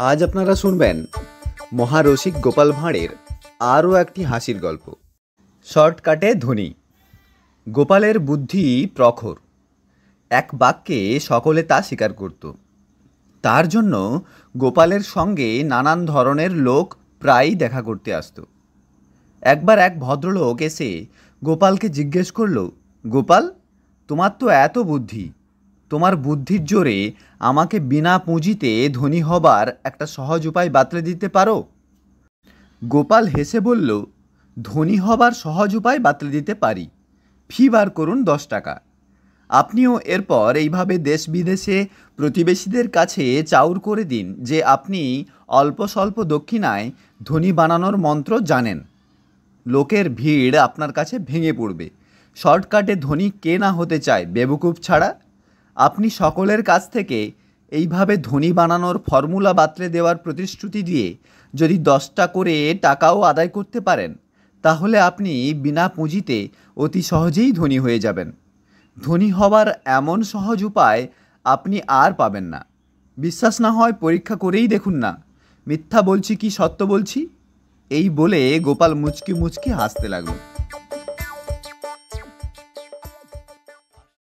আজ আপনারা শুনবেন মহারসিক গোপাল ভাঁড়ের আরও একটি হাসির গল্প। শর্টকাটে ধনী। গোপালের বুদ্ধি প্রখর। এক বাক্যে সকলে তা স্বীকার করত। তার জন্য গোপালের সঙ্গে নানান ধরনের লোক প্রায়ই দেখা করতে আসত। একবার এক ভদ্রলোক এসে গোপালকে জিজ্ঞেস করল, গোপাল, তোমার তো এত বুদ্ধি, তোমার বুদ্ধির জোরে আমাকে বিনা পুঁজিতে ধনী হবার একটা সহজ উপায় বাতলে দিতে পারো? গোপাল হেসে বলল, ধনী হবার সহজ উপায় বাতলে দিতে পারি। ফি বার করুন 10 টাকা। আপনিও এরপর এইভাবে দেশ বিদেশে প্রতিবেশীদের কাছে চাউর করে দিন যে আপনি অল্প স্বল্প দক্ষিণায় ধনী বানানোর মন্ত্র জানেন। লোকের ভিড় আপনার কাছে ভেঙে পড়বে। শর্টকাটে ধনী কে না হতে চায় বেবকুফ ছাড়া? আপনি সকলের কাছ থেকে এইভাবে ধনী বানানোর ফর্মুলা বাতলে দেওয়ার প্রতিশ্রুতি দিয়ে যদি 10টা করে টাকাও আদায় করতে পারেন, তাহলে আপনি বিনা পুঁজিতে অতি সহজেই ধনী হয়ে যাবেন। ধনী হবার এমন সহজ উপায় আপনি আর পাবেন না। বিশ্বাস না হয় পরীক্ষা করেই দেখুন না, মিথ্যা বলছি কি সত্য বলছি। এই বলে গোপাল মুচকি মুচকি হাসতে লাগলো।